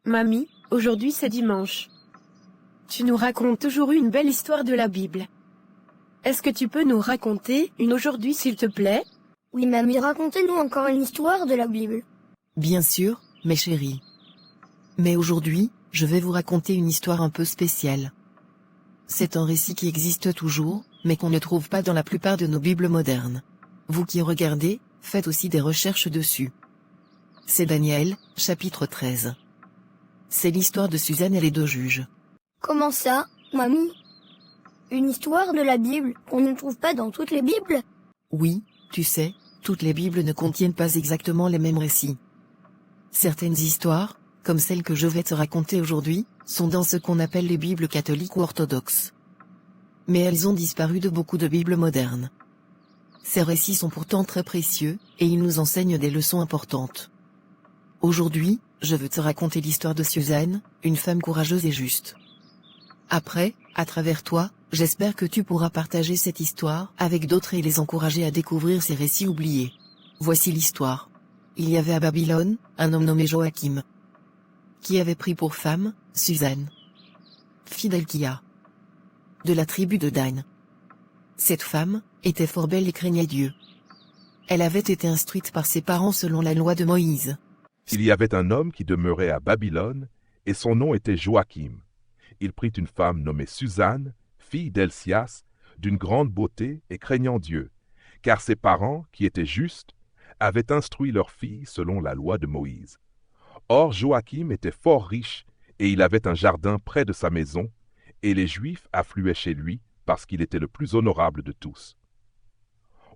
Mamie, aujourd'hui c'est dimanche. Tu nous racontes toujours une belle histoire de la Bible. Est-ce que tu peux nous raconter une aujourd'hui s'il te plaît? Oui, mamie, racontez-nous encore une histoire de la Bible. Bien sûr, mes chéris. Mais aujourd'hui, je vais vous raconter une histoire un peu spéciale. C'est un récit qui existe toujours, mais qu'on ne trouve pas dans la plupart de nos Bibles modernes. Vous qui regardez, faites aussi des recherches dessus. C'est Daniel, chapitre 13. C'est l'histoire de Suzanne et les deux juges. Comment ça, mamie? Une histoire de la Bible qu'on ne trouve pas dans toutes les Bibles? Oui, tu sais, toutes les Bibles ne contiennent pas exactement les mêmes récits. Certaines histoires, comme celle que je vais te raconter aujourd'hui, sont dans ce qu'on appelle les Bibles catholiques ou orthodoxes. Mais elles ont disparu de beaucoup de Bibles modernes. Ces récits sont pourtant très précieux, et ils nous enseignent des leçons importantes. Aujourd'hui, je veux te raconter l'histoire de Suzanne, une femme courageuse et juste. Après, à travers toi, j'espère que tu pourras partager cette histoire avec d'autres et les encourager à découvrir ces récits oubliés. Voici l'histoire. Il y avait à Babylone, un homme nommé Joachim, qui avait pris pour femme, Suzanne, fille d'Elkia, de la tribu de Dan. Cette femme était fort belle et craignait Dieu. Elle avait été instruite par ses parents selon la loi de Moïse. Il y avait un homme qui demeurait à Babylone, et son nom était Joachim. Il prit une femme nommée Suzanne, fille d'Elsias, d'une grande beauté et craignant Dieu, car ses parents, qui étaient justes, avaient instruit leur fille selon la loi de Moïse. Or Joachim était fort riche, et il avait un jardin près de sa maison, et les Juifs affluaient chez lui, parce qu'il était le plus honorable de tous.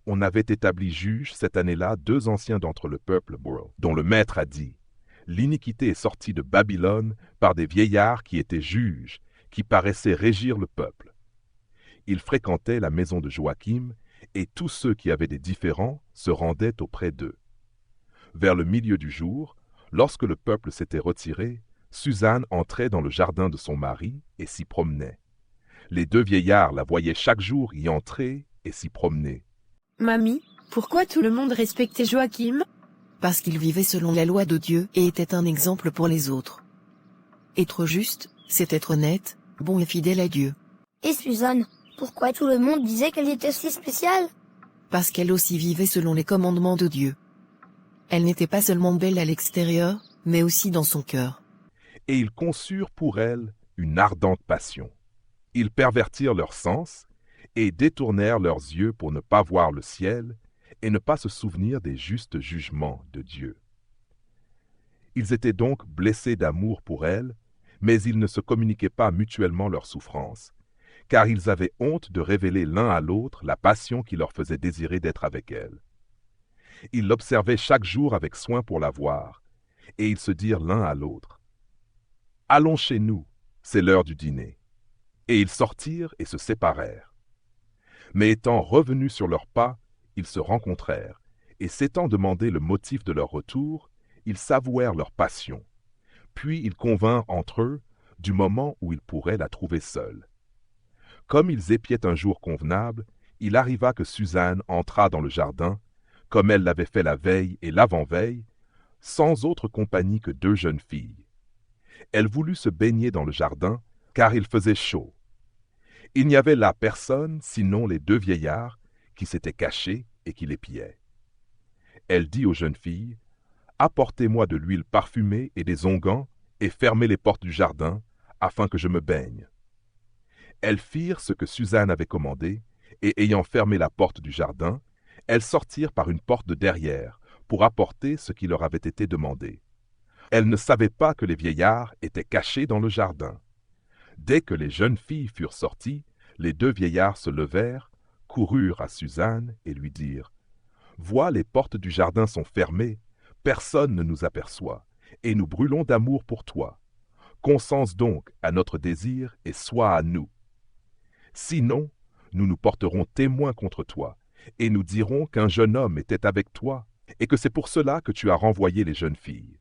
On avait établi juges cette année-là 2 anciens d'entre le peuple, dont le maître a dit « L'iniquité est sortie de Babylone par des vieillards qui étaient juges, qui paraissaient régir le peuple. » Ils fréquentaient la maison de Joachim, et tous ceux qui avaient des différends se rendaient auprès d'eux. Vers le milieu du jour, lorsque le peuple s'était retiré, Suzanne entrait dans le jardin de son mari et s'y promenait. Les 2 vieillards la voyaient chaque jour y entrer et s'y promener. Mamie, pourquoi tout le monde respectait Joachim? Parce qu'il vivait selon la loi de Dieu et était un exemple pour les autres. Être juste, c'est être honnête, bon et fidèle à Dieu. Et Suzanne, pourquoi tout le monde disait qu'elle était si spéciale? Parce qu'elle aussi vivait selon les commandements de Dieu. Elle n'était pas seulement belle à l'extérieur, mais aussi dans son cœur. Et ils conçurent pour elle une ardente passion. Ils pervertirent leurs sens et détournèrent leurs yeux pour ne pas voir le ciel et ne pas se souvenir des justes jugements de Dieu. Ils étaient donc blessés d'amour pour elle, mais ils ne se communiquaient pas mutuellement leurs souffrances, car ils avaient honte de révéler l'un à l'autre la passion qui leur faisait désirer d'être avec elle. Ils l'observaient chaque jour avec soin pour la voir, et ils se dirent l'un à l'autre « Allons chez nous, c'est l'heure du dîner. » Et ils sortirent et se séparèrent. Mais étant revenus sur leurs pas, ils se rencontrèrent, et s'étant demandé le motif de leur retour, ils s'avouèrent leur passion. Puis ils convinrent entre eux du moment où ils pourraient la trouver seule. Comme ils épiaient un jour convenable, il arriva que Suzanne entra dans le jardin, comme elle l'avait fait la veille et l'avant-veille, sans autre compagnie que 2 jeunes filles. Elle voulut se baigner dans le jardin, car il faisait chaud. Il n'y avait là personne, sinon les 2 vieillards, qui s'étaient cachés et qui l'épiaient. Elle dit aux jeunes filles, « Apportez-moi de l'huile parfumée et des onguents, et fermez les portes du jardin, afin que je me baigne. » Elles firent ce que Suzanne avait commandé, et ayant fermé la porte du jardin, elles sortirent par une porte de derrière, pour apporter ce qui leur avait été demandé. Elles ne savaient pas que les vieillards étaient cachés dans le jardin. Dès que les jeunes filles furent sorties, les 2 vieillards se levèrent, coururent à Suzanne et lui dirent « Vois, les portes du jardin sont fermées, personne ne nous aperçoit, et nous brûlons d'amour pour toi. Consens donc à notre désir et sois à nous. Sinon, nous nous porterons témoins contre toi, et nous dirons qu'un jeune homme était avec toi, et que c'est pour cela que tu as renvoyé les jeunes filles. »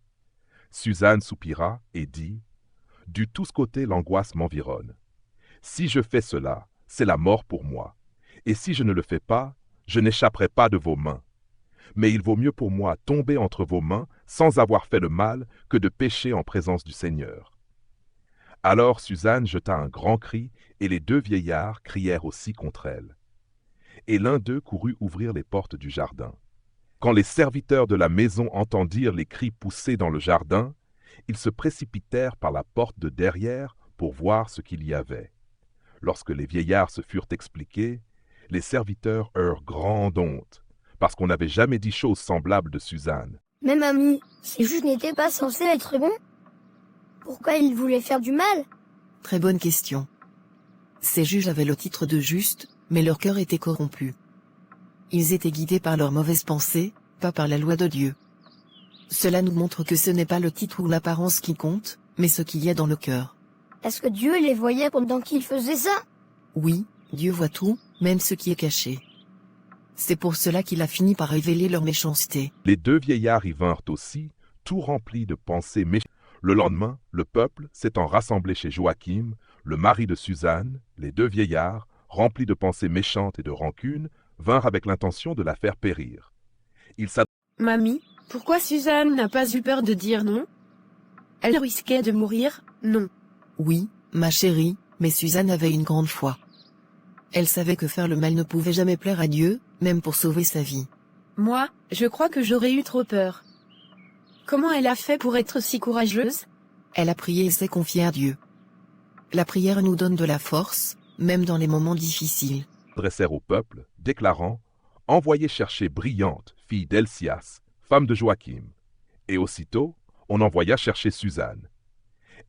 Suzanne soupira et dit « Du tous côtés l'angoisse m'environne. Si je fais cela, c'est la mort pour moi, et si je ne le fais pas, je n'échapperai pas de vos mains. Mais il vaut mieux pour moi tomber entre vos mains sans avoir fait le mal, que de pécher en présence du Seigneur. Alors Suzanne jeta un grand cri, et les deux vieillards crièrent aussi contre elle. Et l'un d'eux courut ouvrir les portes du jardin. Quand les serviteurs de la maison entendirent les cris poussés dans le jardin, ils se précipitèrent par la porte de derrière pour voir ce qu'il y avait. Lorsque les vieillards se furent expliqués, les serviteurs eurent grande honte, parce qu'on n'avait jamais dit chose semblable de Suzanne. Mais mamie, ces juges n'étaient pas censés être bons? Pourquoi ils voulaient faire du mal? Très bonne question. Ces juges avaient le titre de justes, mais leur cœur était corrompu. Ils étaient guidés par leurs mauvaises pensées, pas par la loi de Dieu. Cela nous montre que ce n'est pas le titre ou l'apparence qui compte, mais ce qu'il y a dans le cœur. Est-ce que Dieu les voyait pendant qu'ils faisaient ça? Oui, Dieu voit tout, même ce qui est caché. C'est pour cela qu'il a fini par révéler leur méchanceté. Les deux vieillards y vinrent aussi, tout remplis de pensées méchantes. Le lendemain, le peuple s'étant rassemblé chez Joachim, le mari de Suzanne, les deux vieillards, remplis de pensées méchantes et de rancune, vinrent avec l'intention de la faire périr. Mamie, pourquoi Suzanne n'a pas eu peur de dire non? Elle risquait de mourir, non. Oui, ma chérie, mais Suzanne avait une grande foi. Elle savait que faire le mal ne pouvait jamais plaire à Dieu, même pour sauver sa vie. Moi, je crois que j'aurais eu trop peur. Comment elle a fait pour être si courageuse? Elle a prié et s'est confiée à Dieu. La prière nous donne de la force, même dans les moments difficiles. Dressèrent au peuple, déclarant « Envoyez chercher Brillante, fille d'Elsias, femme de Joachim. » Et aussitôt, on envoya chercher Suzanne.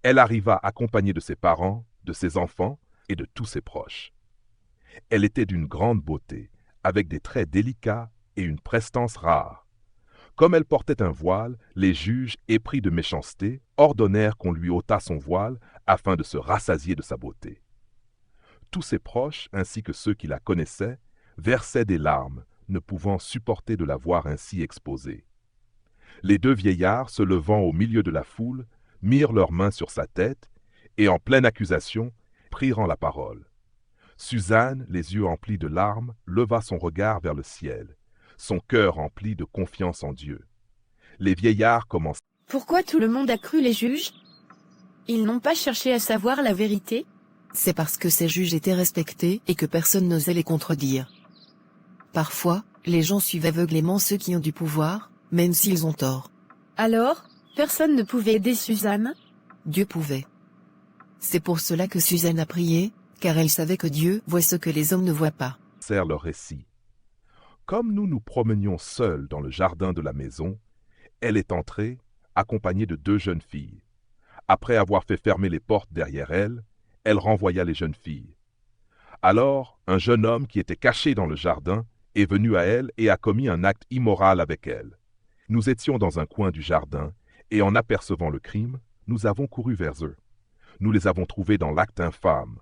Elle arriva accompagnée de ses parents, de ses enfants et de tous ses proches. Elle était d'une grande beauté, avec des traits délicats et une prestance rare. Comme elle portait un voile, les juges, épris de méchanceté, ordonnèrent qu'on lui ôtât son voile afin de se rassasier de sa beauté. Tous ses proches, ainsi que ceux qui la connaissaient, versaient des larmes, ne pouvant supporter de la voir ainsi exposée. Les deux vieillards, se levant au milieu de la foule, mirent leurs mains sur sa tête, et en pleine accusation, prirent la parole. Suzanne, les yeux emplis de larmes, leva son regard vers le ciel, son cœur empli de confiance en Dieu. Les vieillards commencèrent. Pourquoi tout le monde a cru les juges? Ils n'ont pas cherché à savoir la vérité? C'est parce que ces juges étaient respectés et que personne n'osait les contredire. Parfois, les gens suivent aveuglément ceux qui ont du pouvoir, même s'ils ont tort. Alors, personne ne pouvait aider Suzanne? Dieu pouvait. C'est pour cela que Suzanne a prié, car elle savait que Dieu voit ce que les hommes ne voient pas. Leur récit. Comme nous nous promenions seuls dans le jardin de la maison, elle est entrée, accompagnée de deux jeunes filles. Après avoir fait fermer les portes derrière elle, elle renvoya les jeunes filles. Alors, un jeune homme qui était caché dans le jardin est venu à elle et a commis un acte immoral avec elle. Nous étions dans un coin du jardin, et en apercevant le crime, nous avons couru vers eux. Nous les avons trouvés dans l'acte infâme.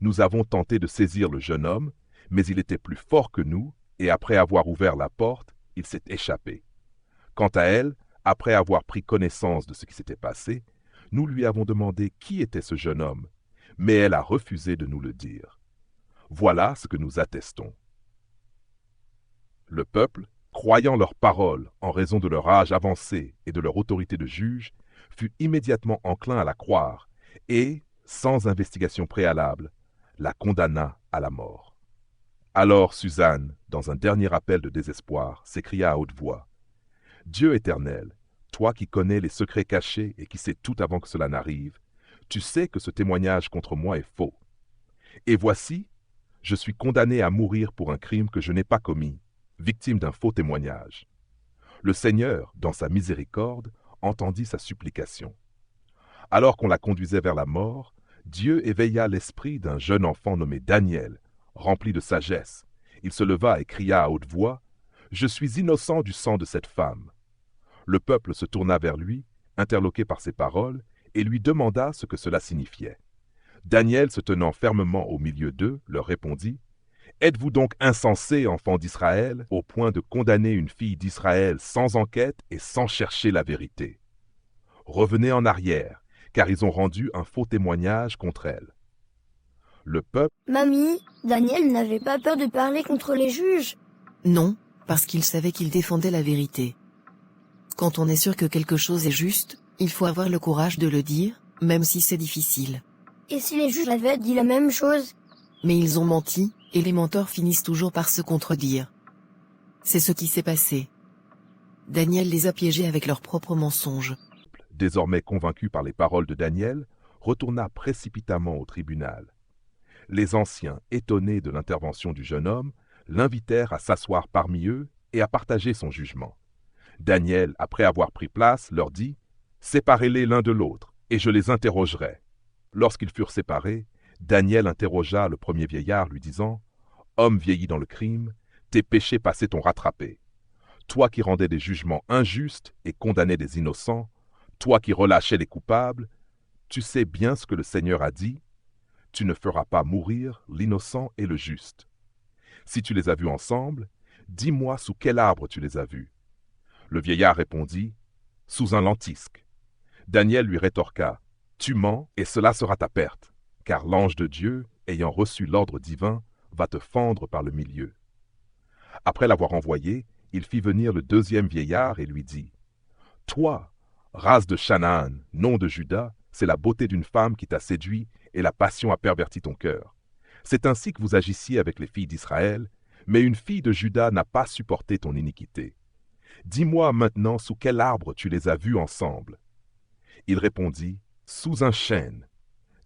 Nous avons tenté de saisir le jeune homme, mais il était plus fort que nous, et après avoir ouvert la porte, il s'est échappé. Quant à elle, après avoir pris connaissance de ce qui s'était passé, nous lui avons demandé qui était ce jeune homme, mais elle a refusé de nous le dire. Voilà ce que nous attestons. Le peuple, croyant leurs paroles en raison de leur âge avancé et de leur autorité de juge, fut immédiatement enclin à la croire et, sans investigation préalable, la condamna à la mort. Alors Suzanne, dans un dernier appel de désespoir, s'écria à haute voix « Dieu éternel, toi qui connais les secrets cachés et qui sais tout avant que cela n'arrive, tu sais que ce témoignage contre moi est faux. Et voici, je suis condamné à mourir pour un crime que je n'ai pas commis, victime d'un faux témoignage. » Le Seigneur, dans sa miséricorde, entendit sa supplication. Alors qu'on la conduisait vers la mort, Dieu éveilla l'esprit d'un jeune enfant nommé Daniel, rempli de sagesse. Il se leva et cria à haute voix « Je suis innocent du sang de cette femme. » Le peuple se tourna vers lui, interloqué par ces paroles, et lui demanda ce que cela signifiait. Daniel, se tenant fermement au milieu d'eux, leur répondit « Êtes-vous donc insensés, enfants d'Israël, au point de condamner une fille d'Israël sans enquête et sans chercher la vérité? Revenez en arrière, car ils ont rendu un faux témoignage contre elle. » Le peuple... Mamie, Daniel n'avait pas peur de parler contre les juges? Non, parce qu'il savait qu'il défendait la vérité. Quand on est sûr que quelque chose est juste, il faut avoir le courage de le dire, même si c'est difficile. Et si les juges avaient dit la même chose? Mais ils ont menti, et les menteurs finissent toujours par se contredire. C'est ce qui s'est passé. Daniel les a piégés avec leurs propres mensonges. Désormais convaincu par les paroles de Daniel, retourna précipitamment au tribunal. Les anciens, étonnés de l'intervention du jeune homme, l'invitèrent à s'asseoir parmi eux et à partager son jugement. Daniel, après avoir pris place, leur dit « Séparez-les l'un de l'autre, et je les interrogerai. » Lorsqu'ils furent séparés, Daniel interrogea le premier vieillard, lui disant « Homme vieilli dans le crime, tes péchés passés t'ont rattrapé. Toi qui rendais des jugements injustes et condamnais des innocents, toi qui relâchais les coupables, tu sais bien ce que le Seigneur a dit, tu ne feras pas mourir l'innocent et le juste. Si tu les as vus ensemble, dis-moi sous quel arbre tu les as vus. » Le vieillard répondit, « Sous un lentisque. » Daniel lui rétorqua, « Tu mens, et cela sera ta perte, car l'ange de Dieu, ayant reçu l'ordre divin, va te fendre par le milieu. » Après l'avoir envoyé, il fit venir le deuxième vieillard et lui dit, « Toi, race de Chanaan, nom de Juda, c'est la beauté d'une femme qui t'a séduit et la passion a perverti ton cœur. C'est ainsi que vous agissiez avec les filles d'Israël, mais une fille de Juda n'a pas supporté ton iniquité. Dis-moi maintenant sous quel arbre tu les as vus ensemble. » Il répondit, « Sous un chêne. »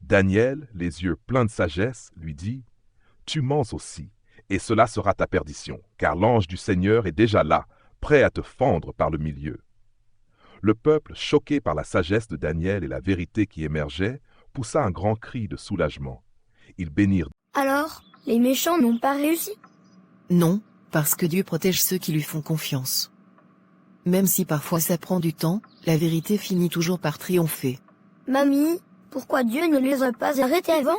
Daniel, les yeux pleins de sagesse, lui dit, « Tu mens aussi, et cela sera ta perdition, car l'ange du Seigneur est déjà là, prêt à te fendre par le milieu. » Le peuple, choqué par la sagesse de Daniel et la vérité qui émergeait, poussa un grand cri de soulagement. Ils bénirent. Alors, les méchants n'ont pas réussi? Non, parce que Dieu protège ceux qui lui font confiance. Même si parfois ça prend du temps, la vérité finit toujours par triompher. Mamie, pourquoi Dieu ne les a pas arrêtés avant?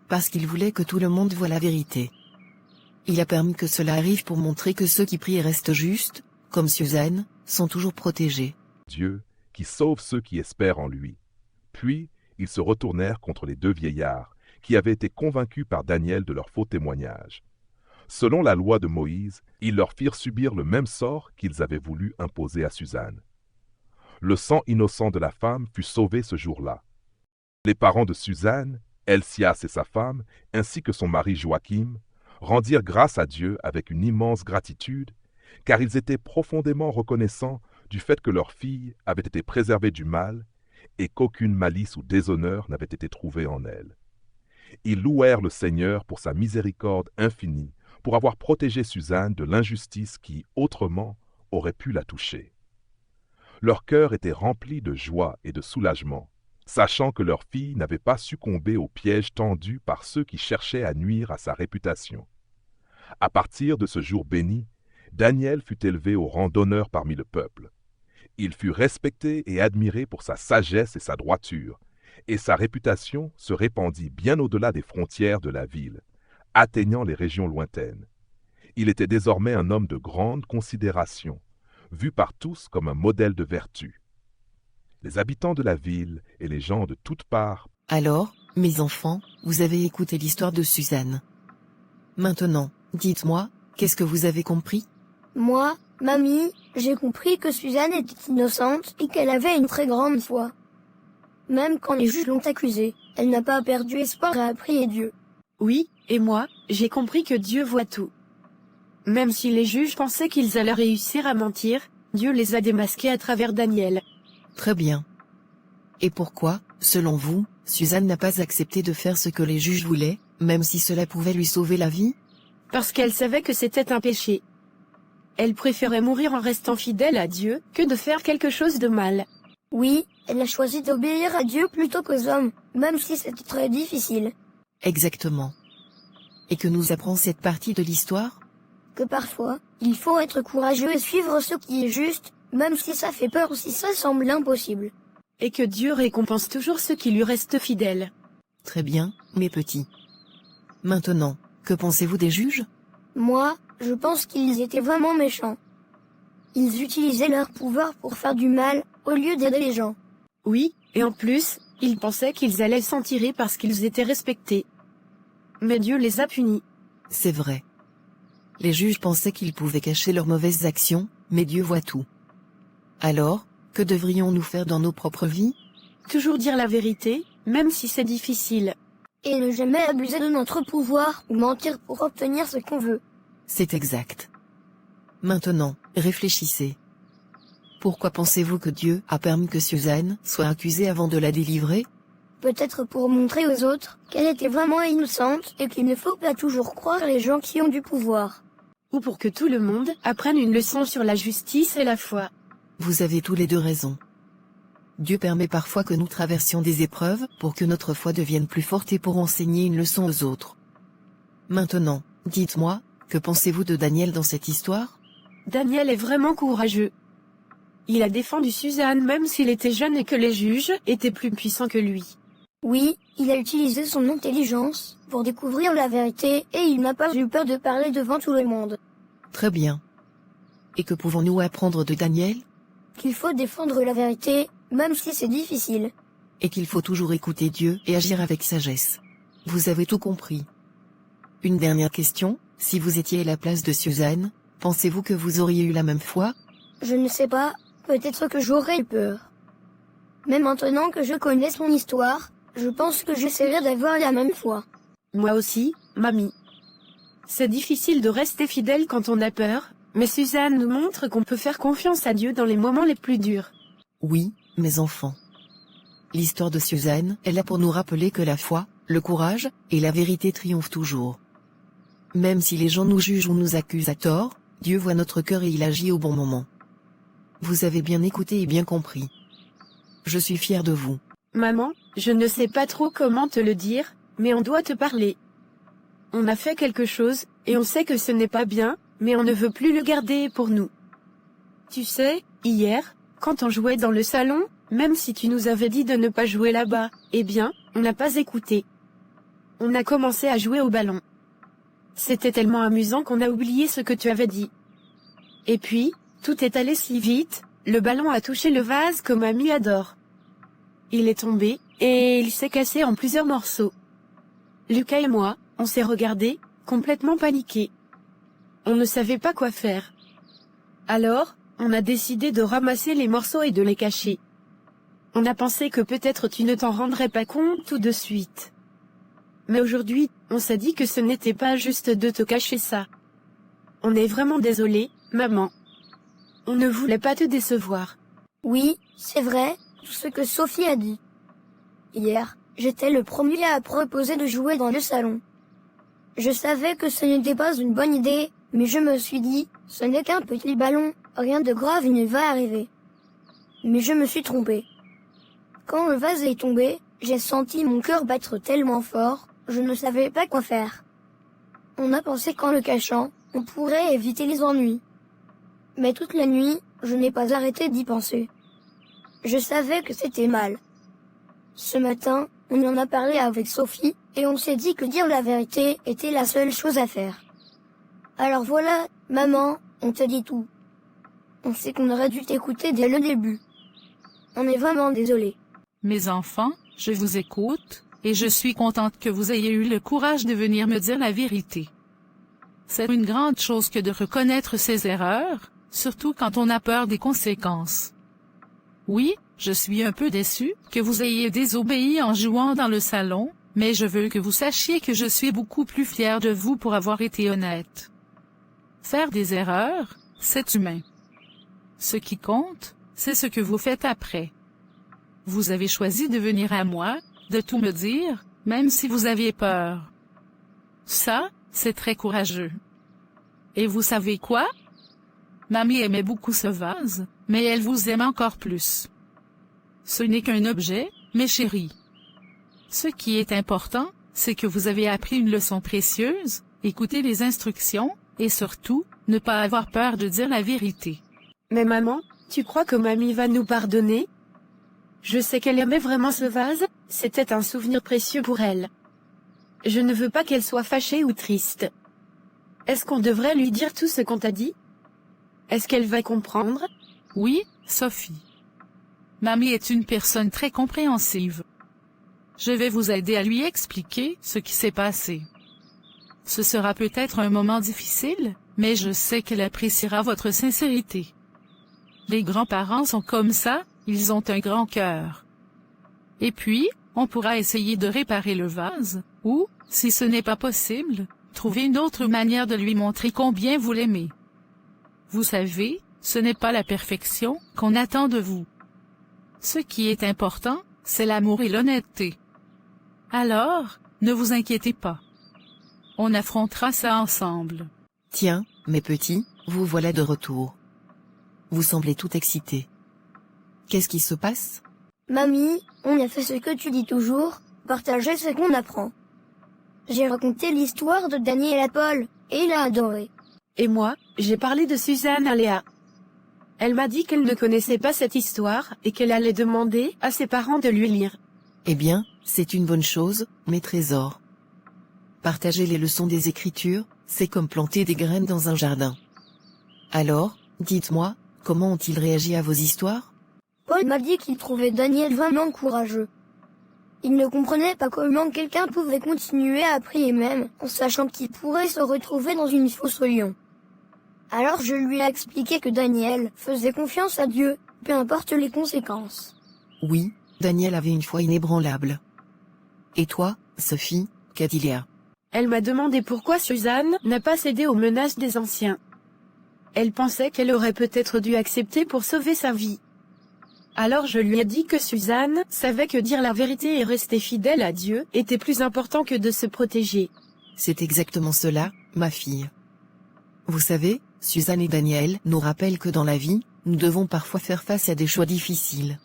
Parce qu'il voulait que tout le monde voie la vérité. Il a permis que cela arrive pour montrer que ceux qui prient et restent justes, comme Suzanne, sont toujours protégés. Dieu, qui sauve ceux qui espèrent en lui. Puis, ils se retournèrent contre les deux vieillards, qui avaient été convaincus par Daniel de leur faux témoignage. Selon la loi de Moïse, ils leur firent subir le même sort qu'ils avaient voulu imposer à Suzanne. Le sang innocent de la femme fut sauvé ce jour-là. Les parents de Suzanne, Helcias et sa femme, ainsi que son mari Joachim, rendirent grâce à Dieu avec une immense gratitude, car ils étaient profondément reconnaissants du fait que leur fille avait été préservée du mal et qu'aucune malice ou déshonneur n'avait été trouvé en elle. Ils louèrent le Seigneur pour sa miséricorde infinie, pour avoir protégé Suzanne de l'injustice qui, autrement, aurait pu la toucher. Leur cœur était rempli de joie et de soulagement, sachant que leur fille n'avait pas succombé au piège tendu par ceux qui cherchaient à nuire à sa réputation. À partir de ce jour béni, Daniel fut élevé au rang d'honneur parmi le peuple. Il fut respecté et admiré pour sa sagesse et sa droiture, et sa réputation se répandit bien au-delà des frontières de la ville, atteignant les régions lointaines. Il était désormais un homme de grande considération, vu par tous comme un modèle de vertu. Les habitants de la ville et les gens de toutes parts. Alors, mes enfants, vous avez écouté l'histoire de Suzanne. Maintenant, dites-moi, qu'est-ce que vous avez compris? Moi, mamie, j'ai compris que Suzanne était innocente et qu'elle avait une très grande foi. Même quand les juges l'ont accusée, elle n'a pas perdu espoir et a prié Dieu. Oui, et moi, j'ai compris que Dieu voit tout. Même si les juges pensaient qu'ils allaient réussir à mentir, Dieu les a démasqués à travers Daniel. Très bien. Et pourquoi, selon vous, Suzanne n'a pas accepté de faire ce que les juges voulaient, même si cela pouvait lui sauver la vie? Parce qu'elle savait que c'était un péché. Elle préférait mourir en restant fidèle à Dieu que de faire quelque chose de mal. Oui, elle a choisi d'obéir à Dieu plutôt qu'aux hommes, même si c'était très difficile. Exactement. Et que nous apprend cette partie de l'histoire? Que parfois, il faut être courageux et suivre ce qui est juste, même si ça fait peur ou si ça semble impossible. Et que Dieu récompense toujours ceux qui lui restent fidèles. Très bien, mes petits. Maintenant, que pensez-vous des juges? Moi, je pense qu'ils étaient vraiment méchants. Ils utilisaient leur pouvoir pour faire du mal, au lieu d'aider les gens. Oui, et en plus, ils pensaient qu'ils allaient s'en tirer parce qu'ils étaient respectés. Mais Dieu les a punis. C'est vrai. Les juges pensaient qu'ils pouvaient cacher leurs mauvaises actions, mais Dieu voit tout. Alors, que devrions-nous faire dans nos propres vies? Toujours dire la vérité, même si c'est difficile. Et ne jamais abuser de notre pouvoir ou mentir pour obtenir ce qu'on veut. C'est exact. Maintenant, réfléchissez. Pourquoi pensez-vous que Dieu a permis que Suzanne soit accusée avant de la délivrer? Peut-être pour montrer aux autres qu'elle était vraiment innocente et qu'il ne faut pas toujours croire les gens qui ont du pouvoir. Ou pour que tout le monde apprenne une leçon sur la justice et la foi. Vous avez tous les deux raison. Dieu permet parfois que nous traversions des épreuves pour que notre foi devienne plus forte et pour enseigner une leçon aux autres. Maintenant, dites-moi, que pensez-vous de Daniel dans cette histoire? Daniel est vraiment courageux. Il a défendu Suzanne même s'il était jeune et que les juges étaient plus puissants que lui. Oui, il a utilisé son intelligence pour découvrir la vérité et il n'a pas eu peur de parler devant tout le monde. Très bien. Et que pouvons-nous apprendre de Daniel? Qu'il faut défendre la vérité, même si c'est difficile. Et qu'il faut toujours écouter Dieu et agir avec sagesse. Vous avez tout compris. Une dernière question, si vous étiez à la place de Suzanne, pensez-vous que vous auriez eu la même foi? Je ne sais pas, peut-être que j'aurais eu peur. Mais maintenant que je connais son histoire, je pense que j'essaierai d'avoir la même foi. Moi aussi, mamie. C'est difficile de rester fidèle quand on a peur, mais Suzanne nous montre qu'on peut faire confiance à Dieu dans les moments les plus durs. Oui, mes enfants. L'histoire de Suzanne est là pour nous rappeler que la foi, le courage et la vérité triomphent toujours. Même si les gens nous jugent ou nous accusent à tort, Dieu voit notre cœur et il agit au bon moment. Vous avez bien écouté et bien compris. Je suis fier de vous. Maman, je ne sais pas trop comment te le dire, mais on doit te parler. On a fait quelque chose, et on sait que ce n'est pas bien, mais on ne veut plus le garder pour nous. Tu sais, hier, quand on jouait dans le salon, même si tu nous avais dit de ne pas jouer là-bas, eh bien, on n'a pas écouté. On a commencé à jouer au ballon. C'était tellement amusant qu'on a oublié ce que tu avais dit. Et puis, tout est allé si vite, le ballon a touché le vase que mamie adore. Il est tombé, et il s'est cassé en plusieurs morceaux. Lucas et moi, on s'est regardés, complètement paniqués. On ne savait pas quoi faire. Alors, on a décidé de ramasser les morceaux et de les cacher. On a pensé que peut-être tu ne t'en rendrais pas compte tout de suite. Mais aujourd'hui, on s'est dit que ce n'était pas juste de te cacher ça. On est vraiment désolé, maman. On ne voulait pas te décevoir. Oui, c'est vrai, tout ce que Sophie a dit. Hier, j'étais le premier à proposer de jouer dans le salon. Je savais que ce n'était pas une bonne idée, mais je me suis dit, ce n'est qu'un petit ballon, rien de grave ne va arriver. Mais je me suis trompée. Quand le vase est tombé, j'ai senti mon cœur battre tellement fort, je ne savais pas quoi faire. On a pensé qu'en le cachant, on pourrait éviter les ennuis. Mais toute la nuit, je n'ai pas arrêté d'y penser. Je savais que c'était mal. Ce matin, on en a parlé avec Sophie et on s'est dit que dire la vérité était la seule chose à faire. Alors voilà, maman, on te dit tout. On sait qu'on aurait dû t'écouter dès le début. On est vraiment désolé. Mes enfants, je vous écoute, et je suis contente que vous ayez eu le courage de venir me dire la vérité. C'est une grande chose que de reconnaître ses erreurs, surtout quand on a peur des conséquences. Oui, je suis un peu déçue que vous ayez désobéi en jouant dans le salon, mais je veux que vous sachiez que je suis beaucoup plus fière de vous pour avoir été honnête. Faire des erreurs, c'est humain. Ce qui compte, c'est ce que vous faites après. Vous avez choisi de venir à moi, de tout me dire, même si vous aviez peur. Ça, c'est très courageux. Et vous savez quoi? Mamie aimait beaucoup ce vase, mais elle vous aime encore plus. Ce n'est qu'un objet, mes chéris. Ce qui est important, c'est que vous avez appris une leçon précieuse, écoutez les instructions, et surtout, ne pas avoir peur de dire la vérité. Mais maman, tu crois que mamie va nous pardonner? Je sais qu'elle aimait vraiment ce vase, c'était un souvenir précieux pour elle. Je ne veux pas qu'elle soit fâchée ou triste. Est-ce qu'on devrait lui dire tout ce qu'on t'a dit? Est-ce qu'elle va comprendre? Oui, Sophie. Mamie est une personne très compréhensive. Je vais vous aider à lui expliquer ce qui s'est passé. Ce sera peut-être un moment difficile, mais je sais qu'elle appréciera votre sincérité. Les grands-parents sont comme ça, ils ont un grand cœur. Et puis, on pourra essayer de réparer le vase, ou, si ce n'est pas possible, trouver une autre manière de lui montrer combien vous l'aimez. Vous savez, ce n'est pas la perfection qu'on attend de vous. Ce qui est important, c'est l'amour et l'honnêteté. Alors, ne vous inquiétez pas. On affrontera ça ensemble. Tiens, mes petits, vous voilà de retour. Vous semblez tout excités. Qu'est-ce qui se passe? Mamie, on a fait ce que tu dis toujours, partager ce qu'on apprend. J'ai raconté l'histoire de Daniel à Paul, et il a adoré. Et moi, j'ai parlé de Suzanne à Léa. Elle m'a dit qu'elle ne connaissait pas cette histoire et qu'elle allait demander à ses parents de lui lire. Eh bien, c'est une bonne chose, mes trésors. Partager les leçons des Écritures, c'est comme planter des graines dans un jardin. Alors, dites-moi, comment ont-ils réagi à vos histoires? Paul m'a dit qu'il trouvait Daniel vraiment courageux. Il ne comprenait pas comment quelqu'un pouvait continuer à prier même, en sachant qu'il pourrait se retrouver dans une fosse aux lions. Alors je lui ai expliqué que Daniel faisait confiance à Dieu, peu importe les conséquences. Oui, Daniel avait une foi inébranlable. Et toi, Sophie, qu'a dit Léa? Elle m'a demandé pourquoi Suzanne n'a pas cédé aux menaces des anciens. Elle pensait qu'elle aurait peut-être dû accepter pour sauver sa vie. Alors je lui ai dit que Suzanne savait que dire la vérité et rester fidèle à Dieu était plus important que de se protéger. C'est exactement cela, ma fille. Vous savez, Suzanne et Daniel nous rappellent que dans la vie, nous devons parfois faire face à des choix difficiles.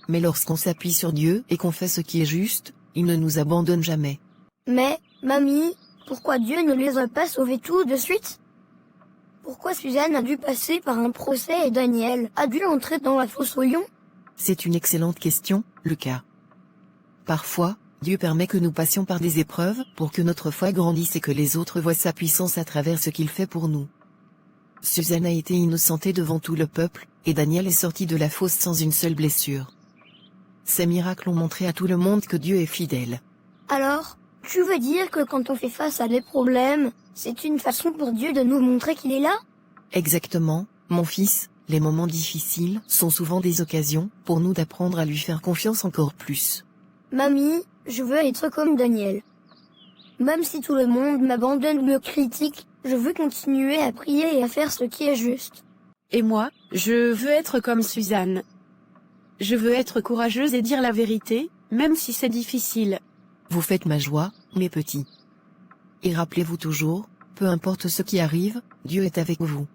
Mais lorsqu'on s'appuie sur Dieu et qu'on fait ce qui est juste, il ne nous abandonne jamais. Mais, mamie, pourquoi Dieu ne les a pas sauvés tout de suite? Pourquoi Suzanne a dû passer par un procès et Daniel a dû entrer dans la fosse aux lions? C'est une excellente question, Lucas. Parfois, Dieu permet que nous passions par des épreuves pour que notre foi grandisse et que les autres voient sa puissance à travers ce qu'il fait pour nous. Suzanne a été innocentée devant tout le peuple, et Daniel est sorti de la fosse sans une seule blessure. Ces miracles ont montré à tout le monde que Dieu est fidèle. Alors, tu veux dire que quand on fait face à des problèmes, c'est une façon pour Dieu de nous montrer qu'il est là? Exactement, mon fils, les moments difficiles sont souvent des occasions pour nous d'apprendre à lui faire confiance encore plus. Mamie, je veux être comme Daniel. Même si tout le monde m'abandonne ou me critique, je veux continuer à prier et à faire ce qui est juste. Et moi, je veux être comme Suzanne. Je veux être courageuse et dire la vérité, même si c'est difficile. Vous faites ma joie, mes petits. Et rappelez-vous toujours, peu importe ce qui arrive, Dieu est avec vous.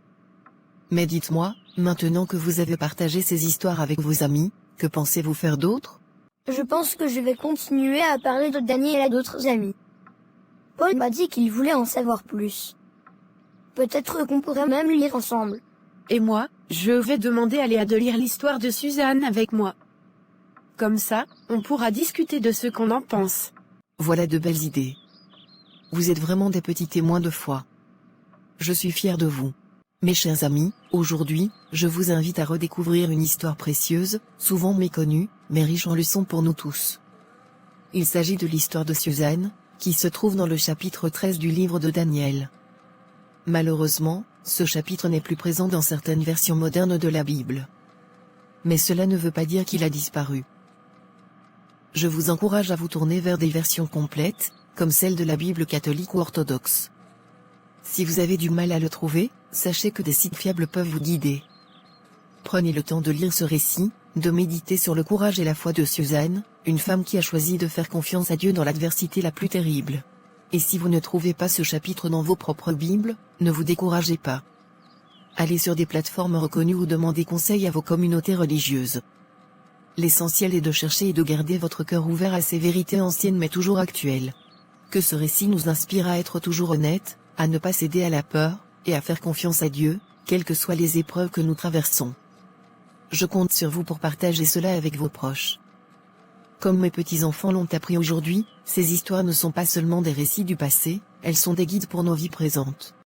Mais dites-moi, maintenant que vous avez partagé ces histoires avec vos amis, que pensez-vous faire d'autre? Je pense que je vais continuer à parler de Daniel à d'autres amis. Paul m'a dit qu'il voulait en savoir plus. Peut-être qu'on pourrait même lire ensemble. Et moi, je vais demander à Léa de lire l'histoire de Suzanne avec moi. Comme ça, on pourra discuter de ce qu'on en pense. Voilà de belles idées. Vous êtes vraiment des petits témoins de foi. Je suis fier de vous. Mes chers amis, aujourd'hui, je vous invite à redécouvrir une histoire précieuse, souvent méconnue, mais riche en leçons pour nous tous. Il s'agit de l'histoire de Suzanne, qui se trouve dans le chapitre 13 du livre de Daniel. Malheureusement, ce chapitre n'est plus présent dans certaines versions modernes de la Bible. Mais cela ne veut pas dire qu'il a disparu. Je vous encourage à vous tourner vers des versions complètes, comme celle de la Bible catholique ou orthodoxe. Si vous avez du mal à le trouver, sachez que des sites fiables peuvent vous guider. Prenez le temps de lire ce récit, de méditer sur le courage et la foi de Suzanne, une femme qui a choisi de faire confiance à Dieu dans l'adversité la plus terrible. Et si vous ne trouvez pas ce chapitre dans vos propres Bibles, ne vous découragez pas. Allez sur des plateformes reconnues ou demandez conseil à vos communautés religieuses. L'essentiel est de chercher et de garder votre cœur ouvert à ces vérités anciennes mais toujours actuelles. Que ce récit nous inspire à être toujours honnêtes, à ne pas céder à la peur, et à faire confiance à Dieu, quelles que soient les épreuves que nous traversons. Je compte sur vous pour partager cela avec vos proches. Comme mes petits-enfants l'ont appris aujourd'hui, ces histoires ne sont pas seulement des récits du passé, elles sont des guides pour nos vies présentes.